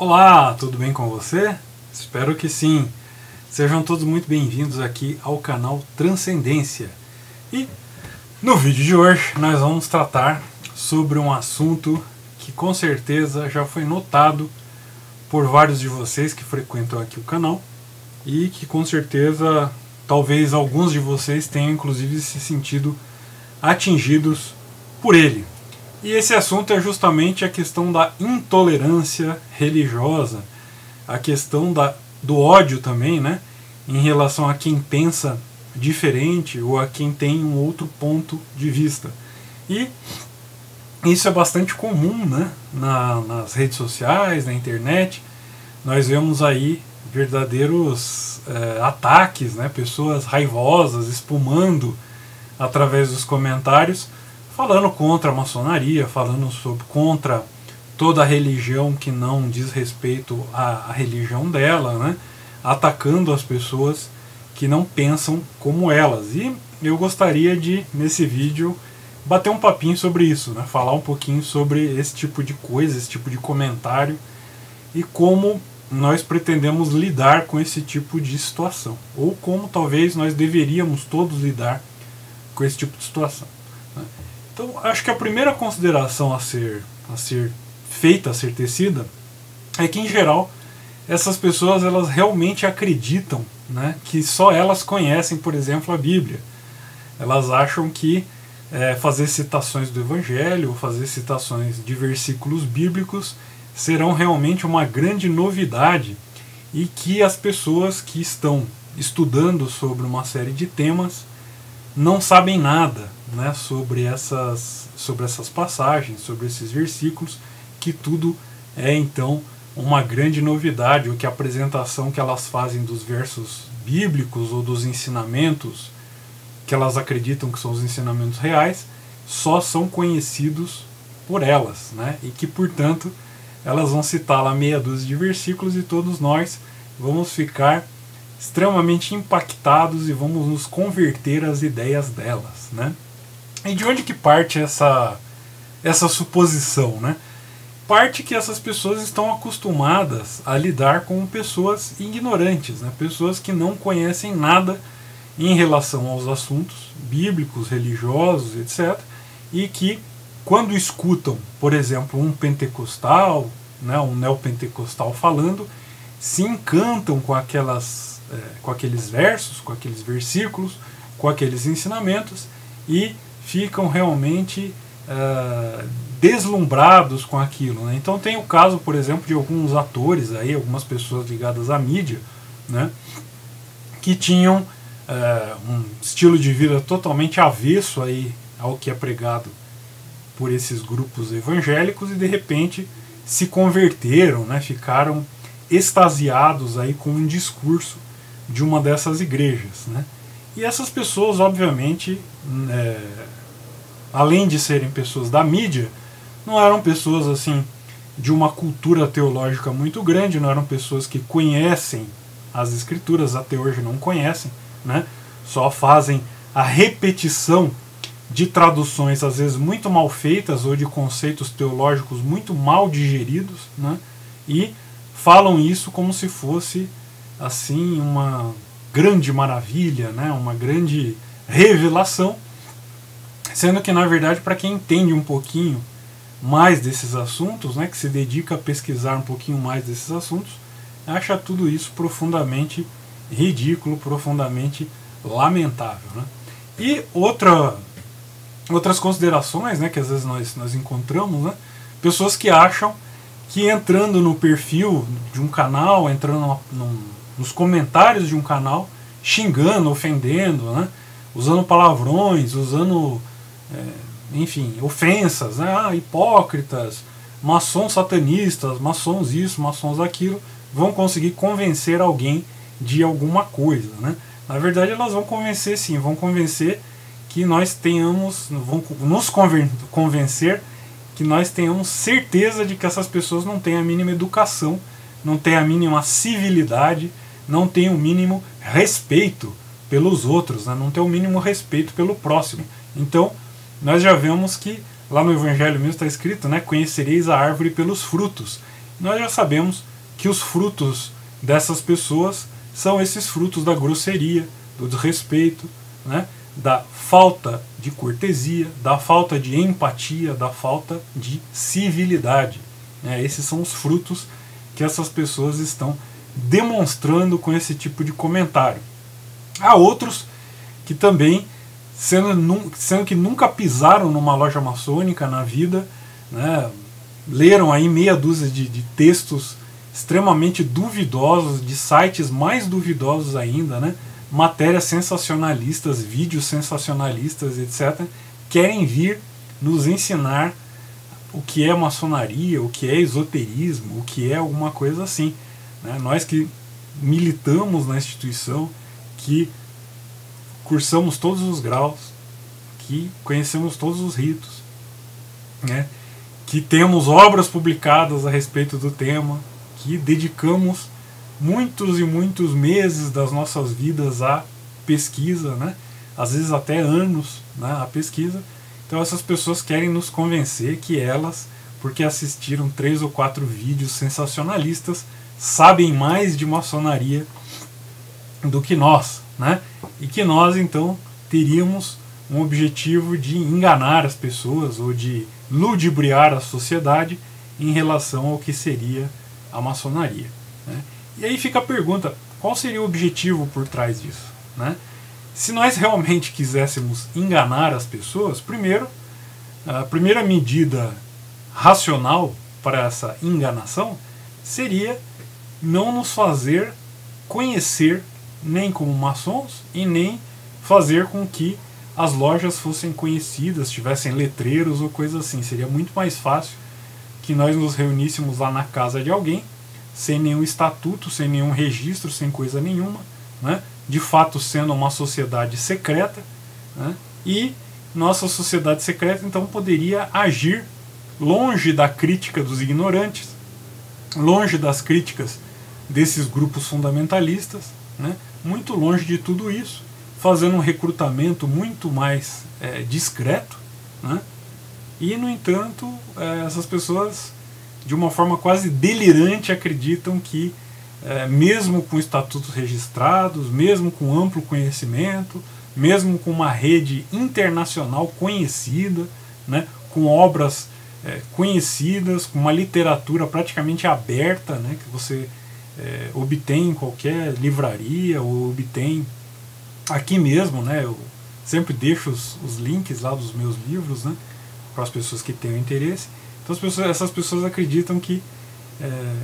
Olá, tudo bem com você? Espero que sim. Sejam todos muito bem-vindos aqui ao canal Transcendência. E no vídeo de hoje nós vamos tratar sobre um assunto que com certeza já foi notado por vários de vocês que frequentam aqui o canal e que com certeza talvez alguns de vocês tenham inclusive se sentido atingidos por ele. E esse assunto é justamente a questão da intolerância religiosa, a questão do ódio também, né, em relação a quem pensa diferente ou a quem tem um outro ponto de vista. E isso é bastante comum, né, nas redes sociais, na internet. Nós vemos aí verdadeiros ataques, né, pessoas raivosas espumando através dos comentários, falando contra a maçonaria, falando contra toda a religião que não diz respeito à religião dela, né? Atacando as pessoas que não pensam como elas. E eu gostaria de, nesse vídeo, bater um papinho sobre isso, né? Falar um pouquinho sobre esse tipo de coisa, esse tipo de comentário e como nós pretendemos lidar com esse tipo de situação, ou como talvez nós deveríamos todos lidar com esse tipo de situação. Então, acho que a primeira consideração a ser feita, a ser tecida, é que, em geral, essas pessoas elas realmente acreditam, né, que só elas conhecem, por exemplo, a Bíblia. Elas acham que fazer citações do Evangelho, ou fazer citações de versículos bíblicos, serão realmente uma grande novidade e que as pessoas que estão estudando sobre uma série de temas não sabem nada, né, sobre essas passagens, sobre esses versículos, que tudo é então uma grande novidade, ou que a apresentação que elas fazem dos versos bíblicos ou dos ensinamentos que elas acreditam que são os ensinamentos reais, só são conhecidos por elas, né, e que portanto elas vão citar lá meia dúzia de versículos e todos nós vamos ficar extremamente impactados e vamos nos converter às ideias delas, né? E de onde que parte essa suposição, né? Parte que essas pessoas estão acostumadas a lidar com pessoas ignorantes, né? Pessoas que não conhecem nada em relação aos assuntos bíblicos, religiosos, etc. E que, quando escutam, por exemplo, um pentecostal, né, um neopentecostal falando, se encantam com aqueles versos, com aqueles versículos, com aqueles ensinamentos e ficam realmente deslumbrados com aquilo, né? Então tem o caso, por exemplo, de alguns atores, aí, algumas pessoas ligadas à mídia, né, que tinham um estilo de vida totalmente avesso aí ao que é pregado por esses grupos evangélicos e de repente se converteram, né, ficaram extasiados aí com um discurso de uma dessas igrejas, né? E essas pessoas, obviamente, além de serem pessoas da mídia, não eram pessoas assim de uma cultura teológica muito grande, não eram pessoas que conhecem as escrituras, até hoje não conhecem, né? Só fazem a repetição de traduções às vezes muito mal feitas ou de conceitos teológicos muito mal digeridos, né? E falam isso como se fosse assim uma grande maravilha, né? Uma grande revelação, sendo que na verdade, para quem entende um pouquinho mais desses assuntos, né, que se dedica a pesquisar um pouquinho mais desses assuntos, acha tudo isso profundamente ridículo, profundamente lamentável, né? E outras considerações, né, que às vezes nós encontramos, né, pessoas que acham que entrando no perfil de um canal, entrando nos comentários de um canal, xingando, ofendendo, né, usando palavrões, usando enfim, ofensas, né, hipócritas, maçons satanistas, maçons isso, maçons aquilo, vão conseguir convencer alguém de alguma coisa, né? Na verdade elas vão convencer sim, vão convencer que nós tenhamos, vão nos convencer que nós tenhamos certeza de que essas pessoas não têm a mínima educação, não têm a mínima civilidade, não têm o mínimo respeito pelos outros, né? Não têm o mínimo respeito pelo próximo. Então, nós já vemos que lá no Evangelho mesmo está escrito, né, conhecereis a árvore pelos frutos. nós já sabemos que os frutos dessas pessoas são esses frutos da grosseria, do desrespeito, né, da falta de cortesia, da falta de empatia, da falta de civilidade. Esses são os frutos que essas pessoas estão demonstrando com esse tipo de comentário. Há outros que também, sendo que nunca pisaram numa loja maçônica na vida, né, leram aí meia dúzia de textos extremamente duvidosos, de sites mais duvidosos ainda, né, matérias sensacionalistas, vídeos sensacionalistas, etc., querem vir nos ensinar o que é maçonaria, o que é esoterismo, o que é alguma coisa assim. Nós que militamos na instituição, que cursamos todos os graus, que conhecemos todos os ritos, que temos obras publicadas a respeito do tema, que dedicamos muitos e muitos meses das nossas vidas à pesquisa, às vezes até anos, à pesquisa. Então essas pessoas querem nos convencer que elas, porque assistiram 3 ou 4 vídeos sensacionalistas, sabem mais de maçonaria do que nós, e que nós então teríamos um objetivo de enganar as pessoas ou de ludibriar a sociedade em relação ao que seria a maçonaria. E aí fica a pergunta, qual seria o objetivo por trás disso? Se nós realmente quiséssemos enganar as pessoas, primeiro, a primeira medida racional para essa enganação seria não nos fazer conhecer nem como maçons e nem fazer com que as lojas fossem conhecidas, tivessem letreiros ou coisa assim. Seria muito mais fácil que nós nos reuníssemos lá na casa de alguém, sem nenhum estatuto, sem nenhum registro, sem coisa nenhuma, de fato sendo uma sociedade secreta, e nossa sociedade secreta então poderia agir longe da crítica dos ignorantes, longe das críticas desses grupos fundamentalistas, muito longe de tudo isso, fazendo um recrutamento muito mais discreto, e no entanto essas pessoas de uma forma quase delirante acreditam que mesmo com estatutos registrados, mesmo com amplo conhecimento, mesmo com uma rede internacional conhecida, com obras conhecidas, com uma literatura praticamente aberta, que você obtém em qualquer livraria ou obtém aqui mesmo, eu sempre deixo os links lá dos meus livros, para as pessoas que tenham interesse. Então essas pessoas acreditam que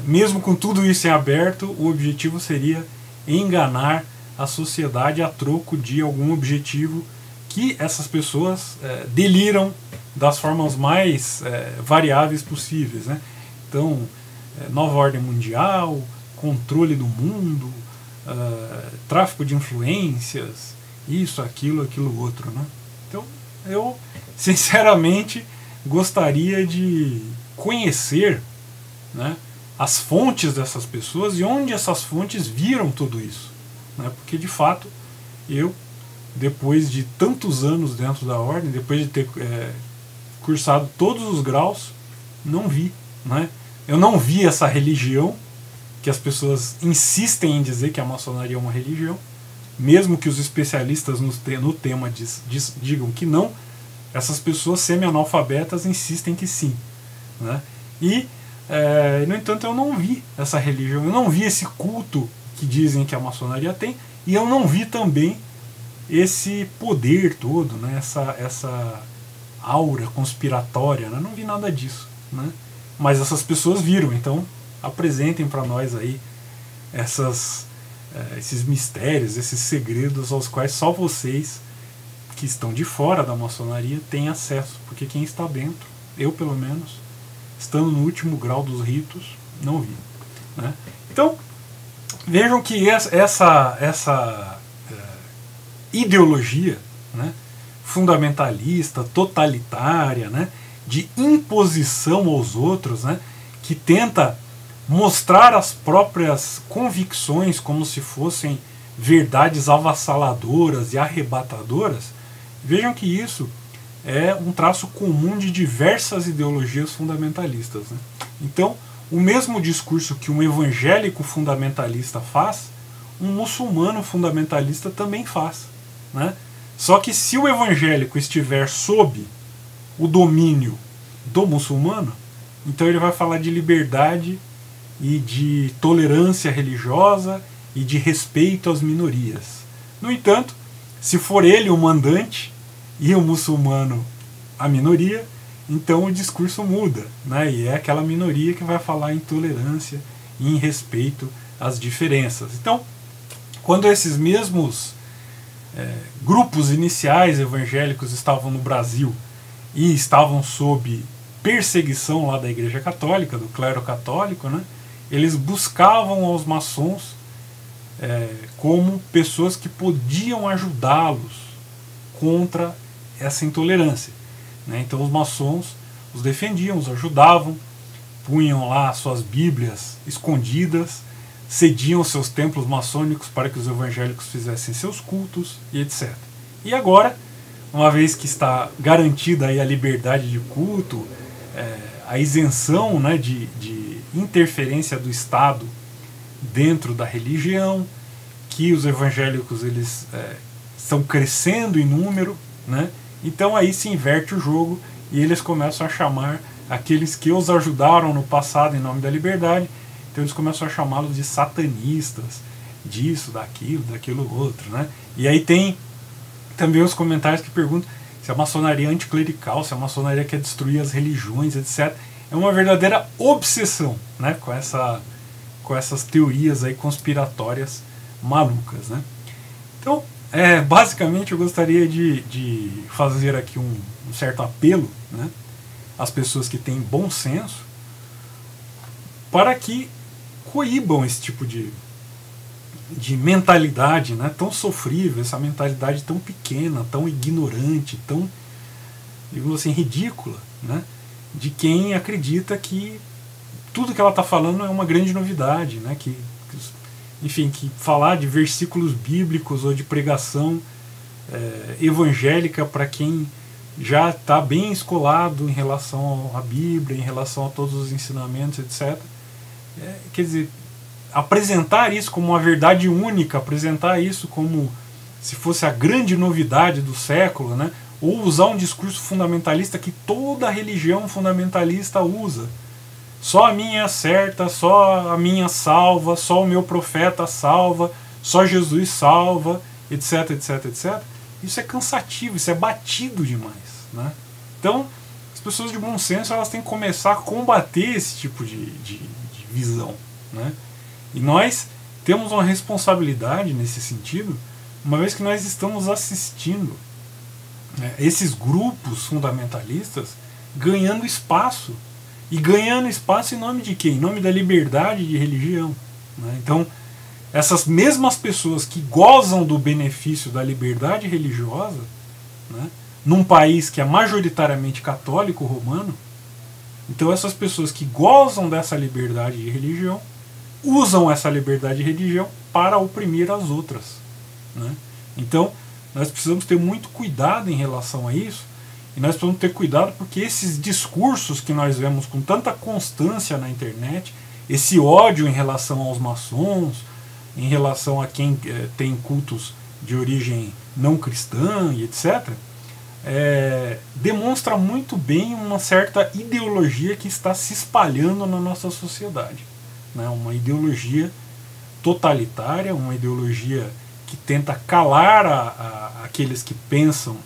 mesmo com tudo isso em aberto, o objetivo seria enganar a sociedade a troco de algum objetivo que essas pessoas deliram das formas mais variáveis possíveis. Então, nova ordem mundial, controle do mundo, tráfico de influências, isso, aquilo outro. Então, eu sinceramente gostaria de conhecer as fontes dessas pessoas e onde essas fontes viram tudo isso, porque de fato eu, depois de tantos anos dentro da ordem, depois de ter cursado todos os graus, não vi, eu não vi essa religião que as pessoas insistem em dizer que a maçonaria é uma religião, mesmo que os especialistas no tema digam que não, essas pessoas semi-analfabetas insistem que sim, e no entanto eu não vi essa religião, eu não vi esse culto que dizem que a maçonaria tem, e eu não vi também esse poder todo, essa aura conspiratória, não vi nada disso, mas essas pessoas viram. Então apresentem para nós aí esses mistérios, esses segredos aos quais só vocês que estão de fora da maçonaria têm acesso, porque quem está dentro, eu pelo menos, estando no último grau dos ritos, não vi. Então, vejam que essa ideologia fundamentalista, totalitária, de imposição aos outros, que tenta mostrar as próprias convicções como se fossem verdades avassaladoras e arrebatadoras, vejam que isso é um traço comum de diversas ideologias fundamentalistas. Então, o mesmo discurso que um evangélico fundamentalista faz, um muçulmano fundamentalista também faz, né? Só que se o evangélico estiver sob o domínio do muçulmano, então ele vai falar de liberdade e de tolerância religiosa e de respeito às minorias. No entanto, se for ele o mandante e o muçulmano a minoria, então o discurso muda, né? E é aquela minoria que vai falar em tolerância e em respeito às diferenças. Então, quando esses mesmos grupos iniciais evangélicos estavam no Brasil e estavam sob perseguição lá da Igreja Católica, do clero católico, né? Eles buscavam aos maçons como pessoas que podiam ajudá-los contra essa intolerância, né? Então os maçons os defendiam, os ajudavam, punham lá suas bíblias escondidas, cediam seus templos maçônicos para que os evangélicos fizessem seus cultos e etc. E agora, uma vez que está garantida aí a liberdade de culto, a isenção, né, de interferência do Estado dentro da religião, que os evangélicos eles estão crescendo em número, né? Então aí se inverte o jogo e eles começam a chamar aqueles que os ajudaram no passado em nome da liberdade, então eles começam a chamá-los de satanistas, disso, daquilo outro, né? E aí tem também os comentários que perguntam se a maçonaria é anticlerical, se a maçonaria quer destruir as religiões, etc. É uma verdadeira obsessão, né, com essas teorias aí conspiratórias malucas, né? Então, basicamente eu gostaria de fazer aqui um certo apelo, né, às pessoas que têm bom senso para que coíbam esse tipo de mentalidade, né, tão sofrível, essa mentalidade tão pequena, tão ignorante, tão, digamos assim, ridícula, né, de quem acredita que tudo que ela está falando é uma grande novidade, né, enfim, que falar de versículos bíblicos ou de pregação evangélica para quem já está bem escolado em relação à Bíblia, em relação a todos os ensinamentos, etc. Quer dizer, apresentar isso como uma verdade única, apresentar isso como se fosse a grande novidade do século, né? Ou usar um discurso fundamentalista que toda religião fundamentalista usa. Só a minha é certa, só a minha salva, só o meu profeta salva, só Jesus salva, etc, etc, etc. Isso é cansativo, isso é batido demais, né? Então, as pessoas de bom senso elas têm que começar a combater esse tipo de visão, né? E nós temos uma responsabilidade nesse sentido, uma vez que nós estamos assistindo, né, esses grupos fundamentalistas ganhando espaço. E ganhando espaço em nome de quê? Em nome da liberdade de religião, né? Então, essas mesmas pessoas que gozam do benefício da liberdade religiosa, né, num país que é majoritariamente católico romano, então essas pessoas que gozam dessa liberdade de religião usam essa liberdade de religião para oprimir as outras, né? Então, nós precisamos ter muito cuidado em relação a isso, e nós precisamos ter cuidado porque esses discursos que nós vemos com tanta constância na internet, esse ódio em relação aos maçons, em relação a quem tem cultos de origem não cristã e etc., demonstra muito bem uma certa ideologia que está se espalhando na nossa sociedade, né? Uma ideologia totalitária, uma ideologia que tenta calar aqueles que pensam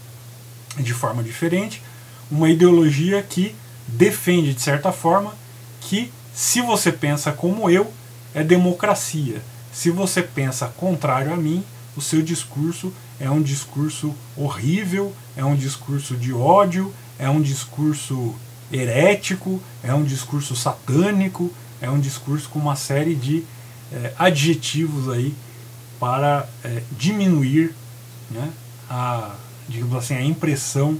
de forma diferente, uma ideologia que defende, de certa forma, que se você pensa como eu, é democracia. Se você pensa contrário a mim, o seu discurso é um discurso horrível, é um discurso de ódio, é um discurso herético, é um discurso satânico, é um discurso com uma série de adjetivos aí para diminuir, né, digamos assim, a impressão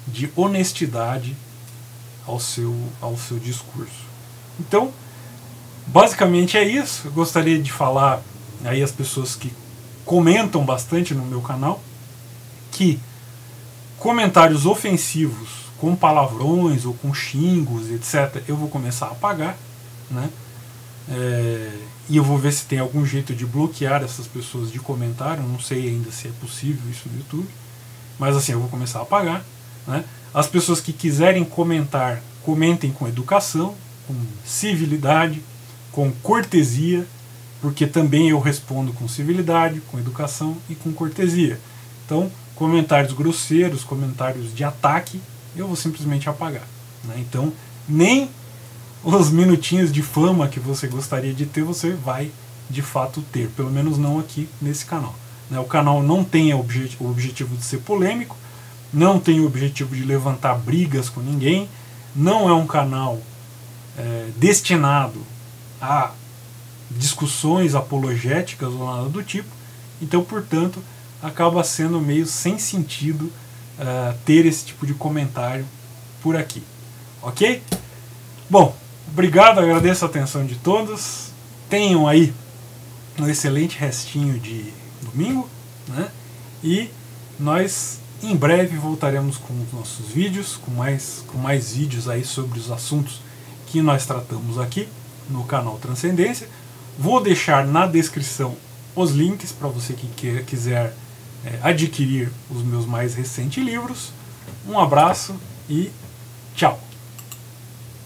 de honestidade ao seu discurso. Então, basicamente é isso. Eu gostaria de falar aí às pessoas que comentam bastante no meu canal que comentários ofensivos com palavrões ou com xingos, etc., eu vou começar a apagar, né? E eu vou ver se tem algum jeito de bloquear essas pessoas de comentário. Não sei ainda se é possível isso no YouTube, mas assim, eu vou começar a apagar, né? As pessoas que quiserem comentar, comentem com educação, com civilidade, com cortesia, porque também eu respondo com civilidade, com educação e com cortesia. Então, comentários grosseiros, comentários de ataque, eu vou simplesmente apagar, né? Então, nem os minutinhos de fama que você gostaria de ter, você vai de fato ter, pelo menos não aqui nesse canal, né? O canal não tem o objetivo de ser polêmico, não tem o objetivo de levantar brigas com ninguém, não é um canal destinado a discussões apologéticas ou nada do tipo. Então, portanto, acaba sendo meio sem sentido ter esse tipo de comentário por aqui, ok? Bom, obrigado, agradeço a atenção de todos, tenham aí um excelente restinho de domingo, né? E nós em breve voltaremos com os nossos vídeos, com mais vídeos aí sobre os assuntos que nós tratamos aqui no canal Transcendência. Vou deixar na descrição os links para você que quiser adquirir os meus mais recentes livros. Um abraço e tchau!